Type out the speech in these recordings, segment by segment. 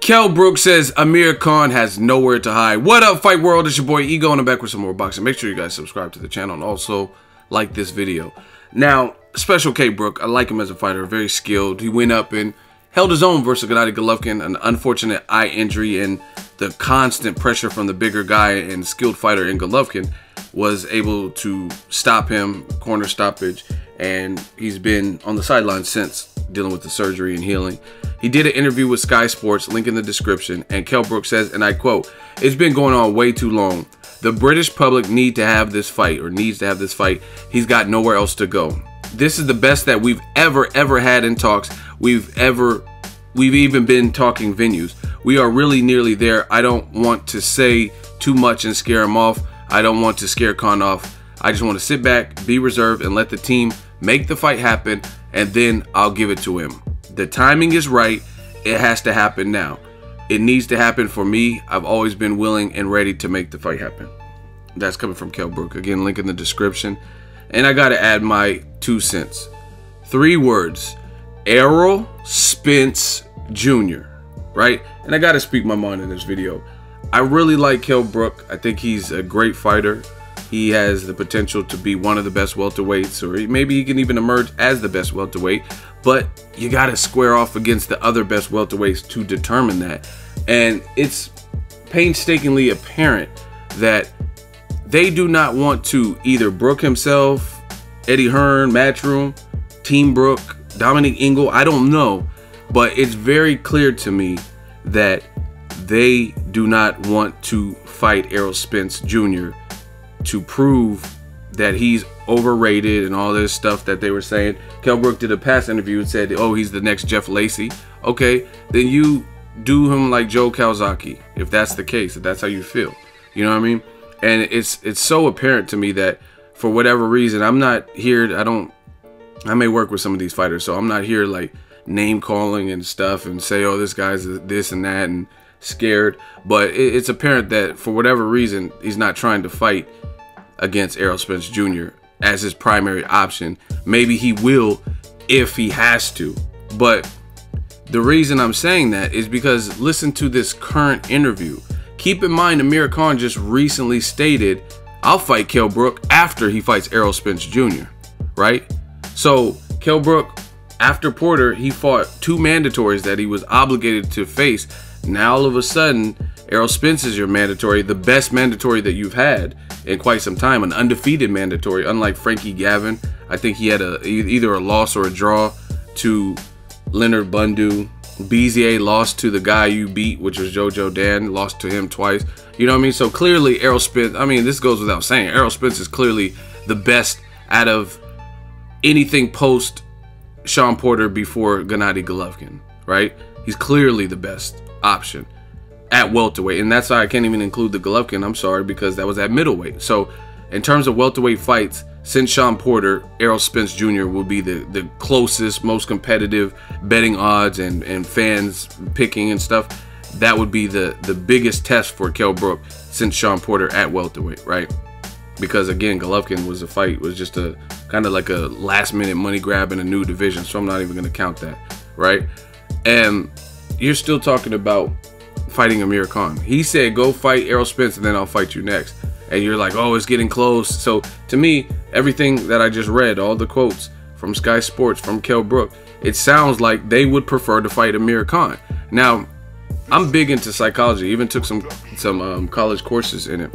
Kell Brook says Amir Khan has nowhere to hide. What up, Fight World? It's your boy Ego, and I'm back with some more boxing. Make sure you guys subscribe to the channel and also like this video. Now, Special K Brook, I like him as a fighter, very skilled. He went up and held his own versus Gennady Golovkin. An unfortunate eye injury and the constant pressure from the bigger guy and skilled fighter in Golovkin was able to stop him, corner stoppage, and he's been on the sidelines since, dealing with the surgery and healing. He did an interview with Sky Sports, link in the description, and Kell Brook says, and I quote, "It's been going on way too long. The British public needs to have this fight. He's got nowhere else to go. This is the best that we've ever had in talks. We've even been talking venues. We are really nearly there. I don't want to say too much and scare him off. I don't want to scare Khan off. I just want to sit back, be reserved, and let the team make the fight happen, and then I'll give it to him. The timing is right. It has to happen now. It needs to happen for me. I've always been willing and ready to make the fight happen." That's coming from Kell Brook. Again, link in the description. And I got to add my 2 cents. 3 words. Errol Spence Jr. Right? And I got to speak my mind in this video. I really like Kell Brook. I think he's a great fighter. He has the potential to be one of the best welterweights, or maybe he can even emerge as the best welterweight. But you got to square off against the other best welterweights to determine that. And it's painstakingly apparent that they do not want to either Brook himself, Eddie Hearn, Matchroom, Team Brook, Dominic Ingle, I don't know. But it's very clear to me that they do not want to fight Errol Spence Jr. to prove that he's overrated and all this stuff that they were saying. Kell Brook did a past interview and said, oh, he's the next Jeff Lacey. Okay, then you do him like Joe Calzaghe, if that's the case, if that's how you feel. You know what I mean? And it's so apparent to me that for whatever reason, I'm not here, I may work with some of these fighters, so I'm not here like name calling and stuff and say, oh, this guy's this and that and scared. But it's apparent that for whatever reason, he's not trying to fight against Errol Spence Jr. as his primary option. Maybe he will if he has to. But the reason I'm saying that is because listen to this current interview. Keep in mind, Amir Khan just recently stated, I'll fight Kell Brook after he fights Errol Spence Jr. Right? So Kell Brook, after Porter, he fought 2 mandatories that he was obligated to face. Now all of a sudden, Errol Spence is your mandatory, the best mandatory that you've had in quite some time, an undefeated mandatory, unlike Frankie Gavin. I think he had either a loss or a draw to Leonard Bundu. Bezier lost to the guy you beat, which was Jojo Dan, lost to him twice. You know what I mean? So clearly Errol Spence, I mean, this goes without saying, Errol Spence is clearly the best out of anything post Sean Porter before Gennady Golovkin, right? He's clearly the best option at welterweight, and that's why I can't even include the Golovkin, I'm sorry, because that was at middleweight. So in terms of welterweight fights, since Sean Porter, Errol Spence Jr. will be the closest, most competitive betting odds and fans picking and stuff. That would be the biggest test for Kell Brook since Sean Porter at welterweight, right? Because again, Golovkin was just a kind of like a last minute money grab in a new division, so I'm not even going to count that, right? And you're still talking about fighting Amir Khan. He said, go fight Errol Spence and then I'll fight you next. And you're like, oh, it's getting close. So to me, everything that I just read, all the quotes from Sky Sports, from Kell Brook, it sounds like they would prefer to fight Amir Khan. Now, I'm big into psychology, even took some college courses in it.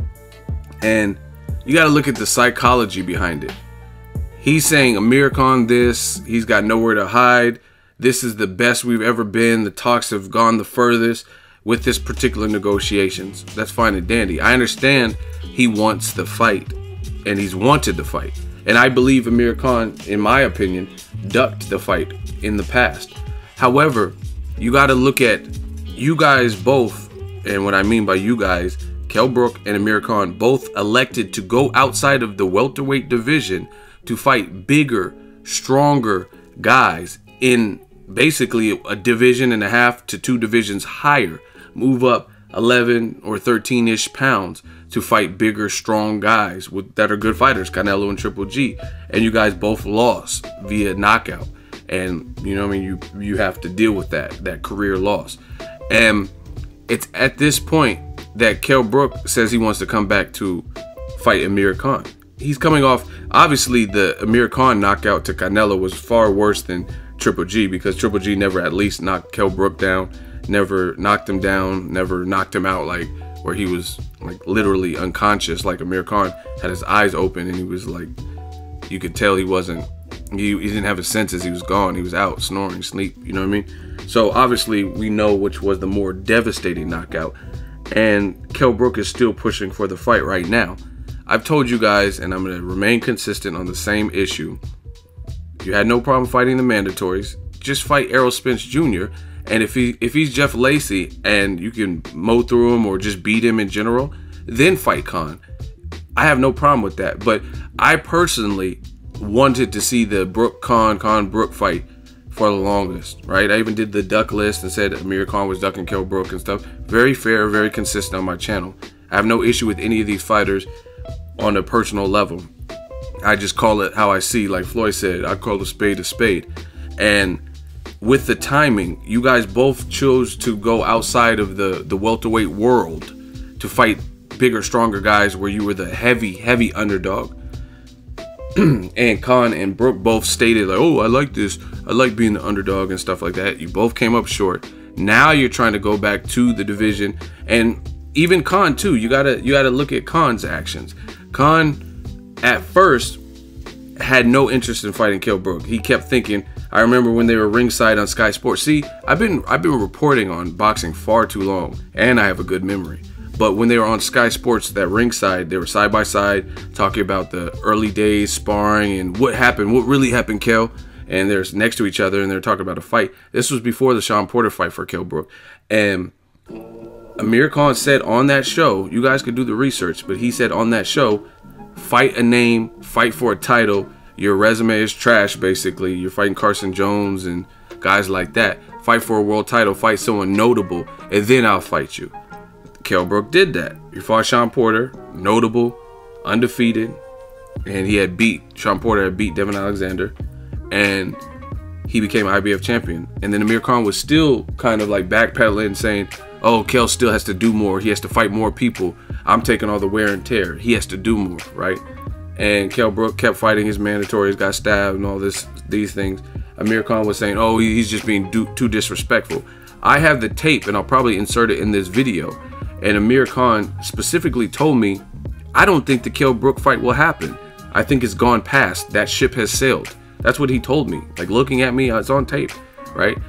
And you got to look at the psychology behind it. He's saying Amir Khan this, he's got nowhere to hide. This is the best we've ever been. The talks have gone the furthest with this particular negotiations. That's fine and dandy. I understand he wants the fight and he's wanted the fight. And I believe Amir Khan, in my opinion, ducked the fight in the past. However, you got to look at you guys both, and what I mean by you guys, Kell Brook and Amir Khan, both elected to go outside of the welterweight division to fight bigger, stronger guys in basically a division and a half to 2 divisions higher. Move up 11 or 13-ish pounds to fight bigger, strong guys that are good fighters, Canelo and Triple G. And you guys both lost via knockout. And, you know what I mean, you have to deal with that career loss. And it's at this point that Kell Brook says he wants to come back to fight Amir Khan. He's coming off, obviously the Amir Khan knockout to Canelo was far worse than Triple G, because Triple G never at least knocked Kell Brook down, never knocked him down, never knocked him out like where he was like literally unconscious. Like Amir Khan had his eyes open and he was like, you could tell he didn't have his senses. He was gone. He was out snoring, sleep. You know what I mean? So obviously we know which was the more devastating knockout, and Kell Brook is still pushing for the fight right now. I've told you guys, and I'm going to remain consistent on the same issue. You had no problem fighting the mandatories. Just fight Errol Spence Jr. And if he's Jeff Lacey and you can mow through him or just beat him in general, then fight Khan. I have no problem with that. But I personally wanted to see the Brook-Khan-Brook fight for the longest, right? I even did the duck list and said Amir Khan was ducking Kell Brook and stuff. Very fair, very consistent on my channel. I have no issue with any of these fighters on a personal level. I just call it how I see. Like Floyd said, I call a spade. And with the timing, you guys both chose to go outside of the welterweight world to fight bigger, stronger guys where you were the heavy underdog. And Khan and Brook both stated like, oh, I like this. I like being the underdog and stuff like that. You both came up short. Now you're trying to go back to the division. And even Khan too, you gotta look at Khan's actions. Khan at first had no interest in fighting Kell Brook. He kept thinking, I remember when they were ringside on Sky Sports. See, I've been reporting on boxing far too long, and I have a good memory. But when they were on Sky Sports, that ringside, they were side by side talking about the early days sparring and what happened, what really happened, Kell. And they're next to each other and they're talking about a fight. This was before the Sean Porter fight for Kell Brook. And Amir Khan said on that show, you guys could do the research, but he said on that show, fight a name, fight for a title. Your resume is trash, basically. You're fighting Carson Jones and guys like that. Fight for a world title, fight someone notable, and then I'll fight you. Kell Brook did that. He fought Sean Porter, notable, undefeated, and Sean Porter had beat Devin Alexander, and he became IBF champion. And then Amir Khan was still kind of like backpedaling, saying, oh, Kell still has to do more. He has to fight more people. I'm taking all the wear and tear. He has to do more, right? And Kell Brook kept fighting his mandatories, got stabbed and all these things. Amir Khan was saying, oh, he's just being too disrespectful. I have the tape, and I'll probably insert it in this video. And Amir Khan specifically told me, I don't think the Kell Brook fight will happen. I think it's gone past. That ship has sailed. That's what he told me. Like, looking at me, it's on tape, right?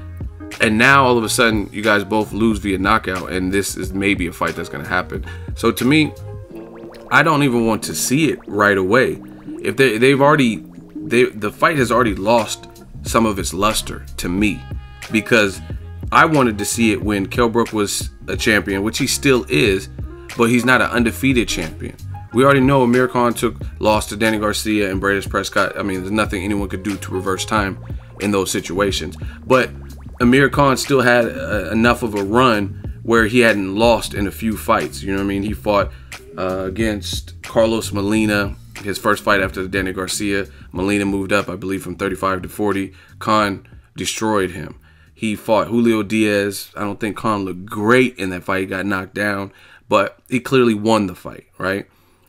And now all of a sudden, you guys both lose via knockout, and this is maybe a fight that's going to happen. So to me, I don't even want to see it right away. If the fight has already lost some of its luster to me, because I wanted to see it when Kell Brook was a champion, which he still is, but he's not an undefeated champion. We already know Amir Khan lost to Danny Garcia and Bradis Prescott. I mean, there's nothing anyone could do to reverse time in those situations. But Amir Khan still had enough of a run where he hadn't lost in a few fights. You know what I mean? He fought against Carlos Molina, his first fight after the Danny Garcia. Molina moved up, I believe, from 35 to 40. Khan destroyed him. He fought Julio Diaz. I don't think Khan looked great in that fight. He got knocked down, but he clearly won the fight, right?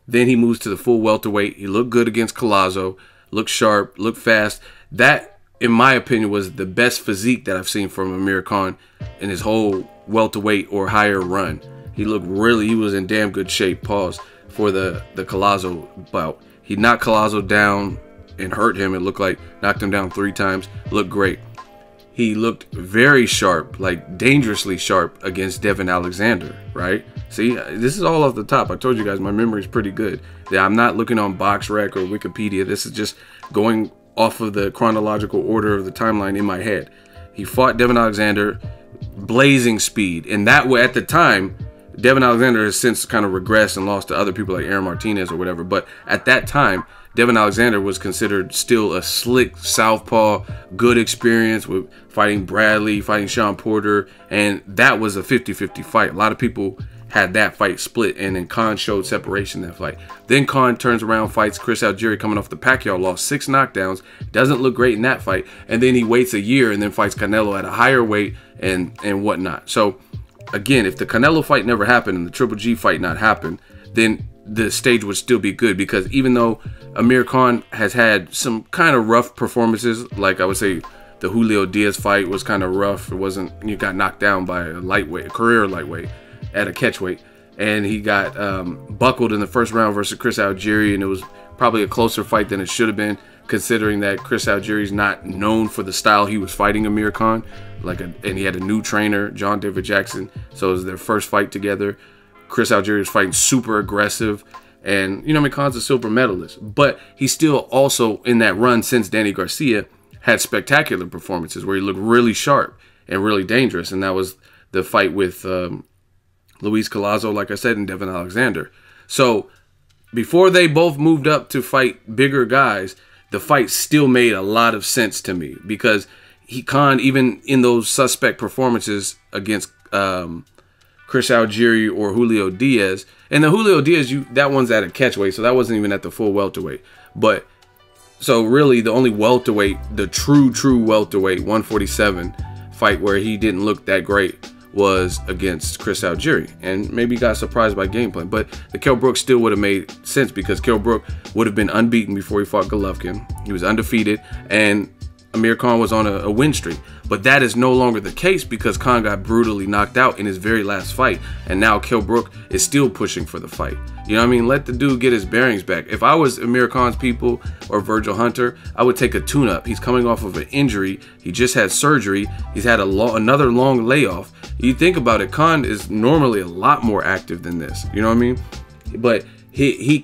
Then he moves to the full welterweight. He looked good against Collazo, looked sharp, looked fast. That, in my opinion, was the best physique that I've seen from Amir Khan in his whole welterweight or higher run. He was in damn good shape, pause, for the Collazo bout. He knocked Collazo down and hurt him. It looked like knocked him down 3 times. Looked great. He looked very sharp, like dangerously sharp against Devin Alexander, right? See, this is all off the top. I told you guys my memory is pretty good. I'm not looking on BoxRec or Wikipedia. This is just going off of the chronological order of the timeline in my head. He fought Devin Alexander, blazing speed. And that way, at the time, Devin Alexander has since kind of regressed and lost to other people like Aaron Martinez or whatever. But at that time, Devin Alexander was considered still a slick southpaw, good experience with fighting Bradley, fighting Sean Porter, and that was a 50-50 fight. A lot of people had that fight split, and then Khan showed separation in that fight. Then Khan turns around, fights Chris Algieri coming off the Pacquiao loss, 6 knockdowns, doesn't look great in that fight, and then he waits a year and then fights Canelo at a higher weight and whatnot. So again, if the Canelo fight never happened and the Triple G fight not happened, then the stage would still be good, because even though Amir Khan has had some kind of rough performances, like I would say the Julio Diaz fight was kind of rough. It wasn't, you got knocked down by a lightweight, a career lightweight at a catchweight, and he got buckled in the first round versus Chris Algieri, and it was probably a closer fight than it should have been, considering that Chris Algieri is not known for the style he was fighting Amir Khan, and he had a new trainer, John David Jackson, so it was their first fight together. Chris Algieri was fighting super aggressive, and you know, Amir Khan's a silver medalist, but he still also in that run since Danny Garcia had spectacular performances where he looked really sharp and really dangerous, and that was the fight with Luis Collazo, like I said, and Devin Alexander. So before they both moved up to fight bigger guys, the fight still made a lot of sense to me, because Khan, even in those suspect performances against Chris Algieri or Julio Diaz, and the Julio Diaz, that one's at a catchweight, so that wasn't even at the full welterweight. But so really the only welterweight, the true welterweight 147 fight where he didn't look that great was against Chris Algieri, and maybe got surprised by game plan. But the Kell Brook still would have made sense, because Kell Brook would have been unbeaten before he fought Golovkin. He was undefeated, and Amir Khan was on a win streak. But that is no longer the case, because Khan got brutally knocked out in his very last fight, and now Kell Brook is still pushing for the fight. You know what I mean? Let the dude get his bearings back. If I was Amir Khan's people or Virgil Hunter, I would take a tune-up. He's coming off of an injury. He just had surgery. He's had another long layoff. You think about it, Khan is normally a lot more active than this. You know what I mean? But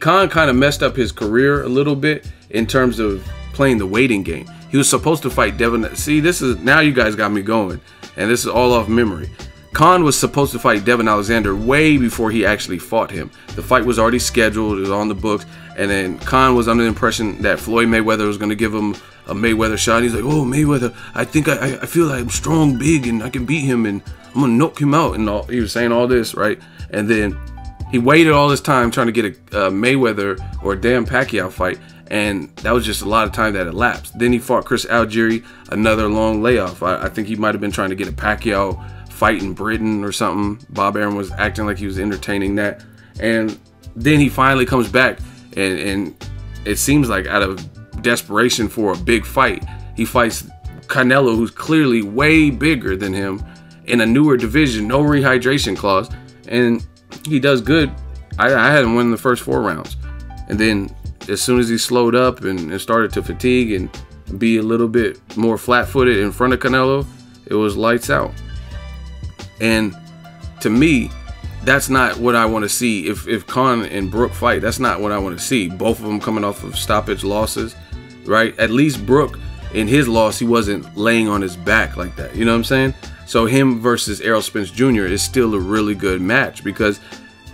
Khan kind of messed up his career a little bit in terms of playing the waiting game. He was supposed to fight Devin. See, this is, now you guys got me going, and this is all off memory. Khan was supposed to fight Devin Alexander way before he actually fought him. The fight was already scheduled, it was on the books, and then Khan was under the impression that Floyd Mayweather was going to give him a Mayweather shot. He's like, oh, Mayweather, I think I feel like I'm strong, big, and I can beat him, and I'm going to knock him out. And all, he was saying all this, right? And then he waited all this time trying to get a Mayweather or a damn Pacquiao fight, and that was just a lot of time that elapsed. Then he fought Chris Algieri, another long layoff. I think he might have been trying to get a Pacquiao fight in Britain or something. Bob Arum was acting like he was entertaining that. And then he finally comes back, and it seems like out of desperation for a big fight, he fights Canelo, who's clearly way bigger than him, in a newer division, no rehydration clause, and he does good. I had him win the first 4 rounds. And then as soon as he slowed up and started to fatigue and be a little bit more flat-footed in front of Canelo, it was lights out. And to me, that's not what I want to see. If Khan and Brook fight, that's not what I want to see. Both of them coming off of stoppage losses, right? At least Brook, in his loss, he wasn't laying on his back like that. You know what I'm saying? So him versus Errol Spence Jr. is still a really good match, because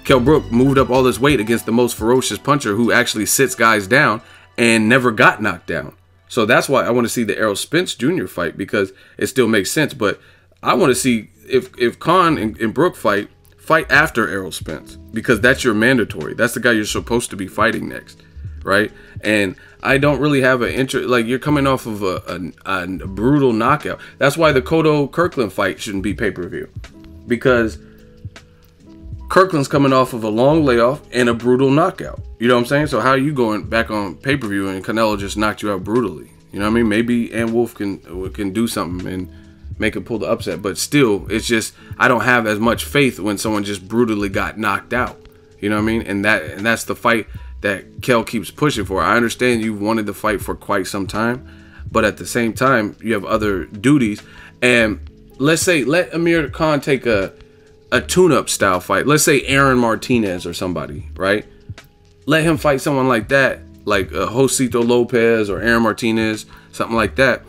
Kell Brook moved up all this weight against the most ferocious puncher who actually sits guys down and never got knocked down. So that's why I want to see the Errol Spence Jr. fight, because it still makes sense. But I want to see if Khan and Brook fight after Errol Spence, because that's your mandatory. That's the guy you're supposed to be fighting next, right? And I don't really have an interest. Like, you're coming off of a brutal knockout. That's why the Cotto Kirkland fight shouldn't be pay-per-view, because Kirkland's coming off of a long layoff and a brutal knockout. You know what I'm saying? So how are you going back on pay-per-view and Canelo just knocked you out brutally? You know what I mean? Maybe Ann Wolf can do something and make it pull the upset, but still, it's just, I don't have as much faith when someone just brutally got knocked out. You know what I mean? And that's the fight that Kell keeps pushing for. I understand you've wanted the fight for quite some time, but at the same time, you have other duties. And let's say, let Amir Khan take a tune-up style fight. Let's say Aaron Martinez or somebody, right? Let him fight someone like that, like Josito Lopez or Aaron Martinez, something like that.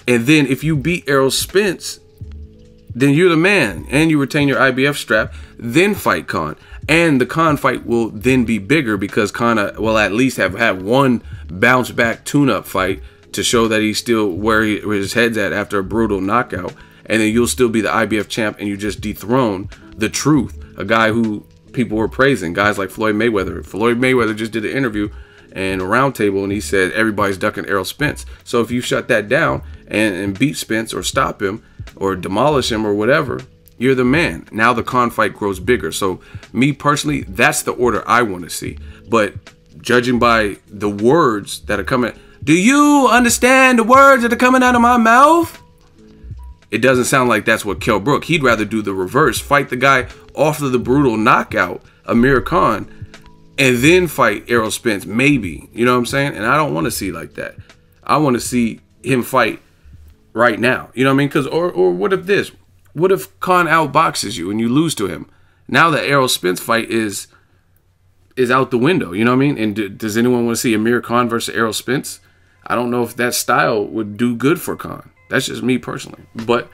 And then if you beat Errol Spence, then you're the man, and you retain your IBF strap, then fight Khan. And the Khan fight will then be bigger, because Khan will at least have had one bounce back tune-up fight to show that he's still where his head's at after a brutal knockout. And then you'll still be the IBF champ, and you just dethrone the Truth, a guy who people were praising, guys like Floyd Mayweather. Floyd Mayweather just did an interview and a roundtable, and he said everybody's ducking Errol Spence. So if you shut that down and beat Spence or stop him or demolish him or whatever, you're the man. Now the Khan fight grows bigger. So me personally, that's the order I want to see. But judging by the words that are coming, do you understand the words that are coming out of my mouth? It doesn't sound like that's what Kell Brook. He'd rather do the reverse. Fight the guy off of the brutal knockout, Amir Khan, and then fight Errol Spence, maybe. You know what I'm saying? And I don't want to see like that. I want to see him fight right now. You know what I mean? Because or what if this? What if Khan outboxes you and you lose to him? Now the Errol Spence fight is out the window. You know what I mean? And does anyone want to see Amir Khan versus Errol Spence? I don't know if that style would do good for Khan. That's just me personally. But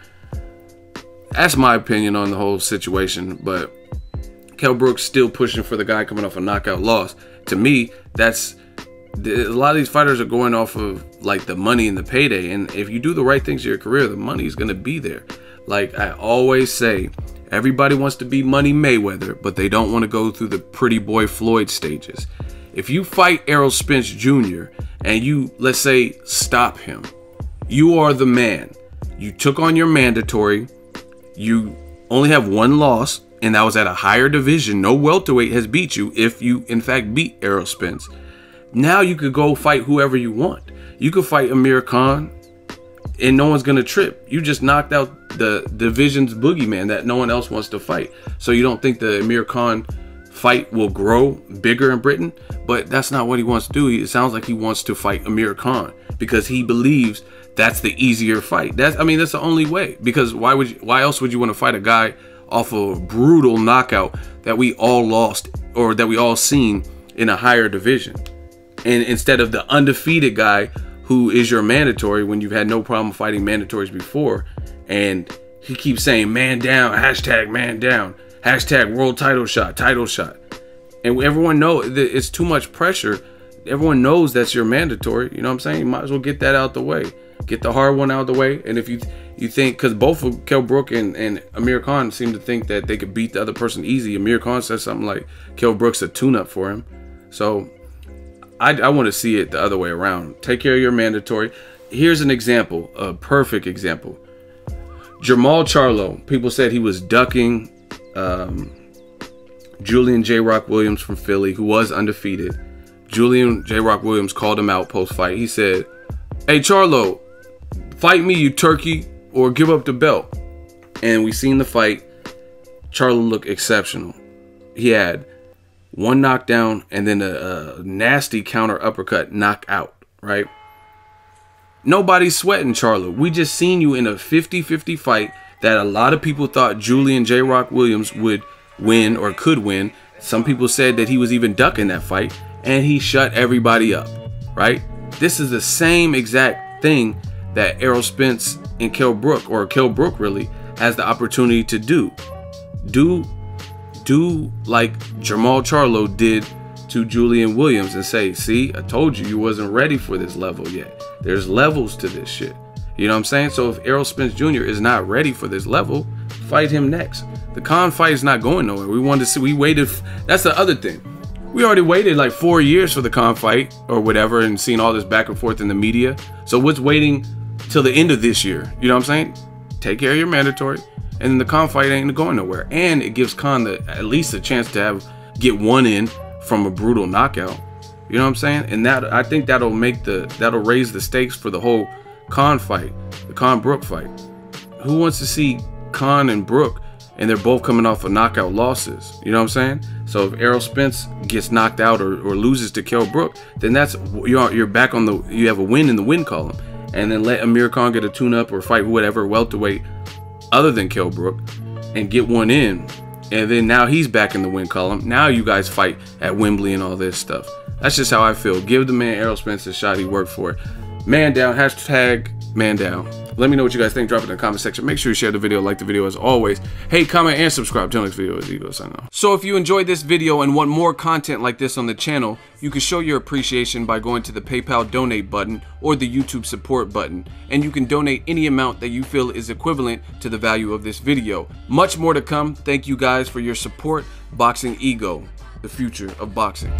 that's my opinion on the whole situation. But Kell Brook's still pushing for the guy coming off a knockout loss. To me, that's a lot of these fighters are going off of like the money and the payday. And if you do the right things in your career, the money is going to be there. Like I always say, everybody wants to be Money Mayweather, but they don't want to go through the Pretty Boy Floyd stages. If you fight Errol Spence Jr. and you, let's say, stop him, you are the man. You took on your mandatory. You only have one loss, and that was at a higher division. No welterweight has beat you if you, in fact, beat Errol Spence. Now you could go fight whoever you want. You could fight Amir Khan, and no one's going to trip. You just knocked out the division's boogeyman that no one else wants to fight. So you don't think the Amir Khan fight will grow bigger in Britain? But that's not what he wants to do. It sounds like he wants to fight Amir Khan because he believes that's the easier fight. That's the only way. Because why else would you want to fight a guy off of a brutal knockout that we all lost or that we all seen in a higher division? And instead of the undefeated guy who is your mandatory when you've had no problem fighting mandatories before, and he keeps saying man down, hashtag man down, hashtag world title shot, and everyone knows it's too much pressure. Everyone knows that's your mandatory. You know what I'm saying? You might as well get that out the way, get the hard one out the way. And if you think, because both of Kell Brook and Amir Khan seem to think that they could beat the other person easy. Amir Khan says something like Kell Brook's a tune-up for him. So I want to see it the other way around. Take care of your mandatory. Here's an example, a perfect example. Jermall Charlo. People said he was ducking Julian J. Rock Williams from Philly, who was undefeated. Julian J. Rock Williams called him out post-fight. He said, "Hey, Charlo, fight me, you turkey, or give up the belt." And we seen the fight. Charlo looked exceptional. He had one knockdown and then a nasty counter uppercut knockout, right? Nobody's sweating Charlo. We just seen you in a 50-50 fight that a lot of people thought Julian J. Rock Williams would win or could win. Some people said that he was even ducking that fight, and he shut everybody up, right? This is the same exact thing that Errol Spence and Kell Brook, or Kell Brook really, has the opportunity to do. Do like Jermall Charlo did to Julian Williams and say, see, I told you wasn't ready for this level yet. There's levels to this shit. You know what I'm saying? So if Errol Spence Jr. is not ready for this level, fight him next. The Khan fight is not going nowhere. We wanted to see, we waited. That's the other thing. We already waited like 4 years for the Khan fight or whatever and seen all this back and forth in the media. So what's waiting till the end of this year? You know what I'm saying? Take care of your mandatory. And then the Khan fight ain't going nowhere. And it gives Khan at least a chance to get one in from a brutal knockout. You know what I'm saying? And that, I think that'll raise the stakes for the whole Khan fight, the Khan Brook fight. Who wants to see Khan and Brook and they're both coming off of knockout losses? You know what I'm saying? So if Errol Spence gets knocked out or loses to Kell Brook, then that's you're back on you have a win in the win column. And then let Amir Khan get a tune-up or fight whatever welterweight other than Kell Brook and get one in, and then now he's back in the win column. Now you guys fight at Wembley and all this stuff. That's just how I feel. Give the man Errol Spence a shot. He worked for it. Man down, hashtag man down. Let me know what you guys think. Drop it in the comment section. Make sure you share the video, like the video as always. Hey, comment, and subscribe. Till next video, as Ego sign off. So if you enjoyed this video and want more content like this on the channel, you can show your appreciation by going to the PayPal donate button or the YouTube support button. And you can donate any amount that you feel is equivalent to the value of this video. Much more to come. Thank you guys for your support. Boxingego, the future of boxing.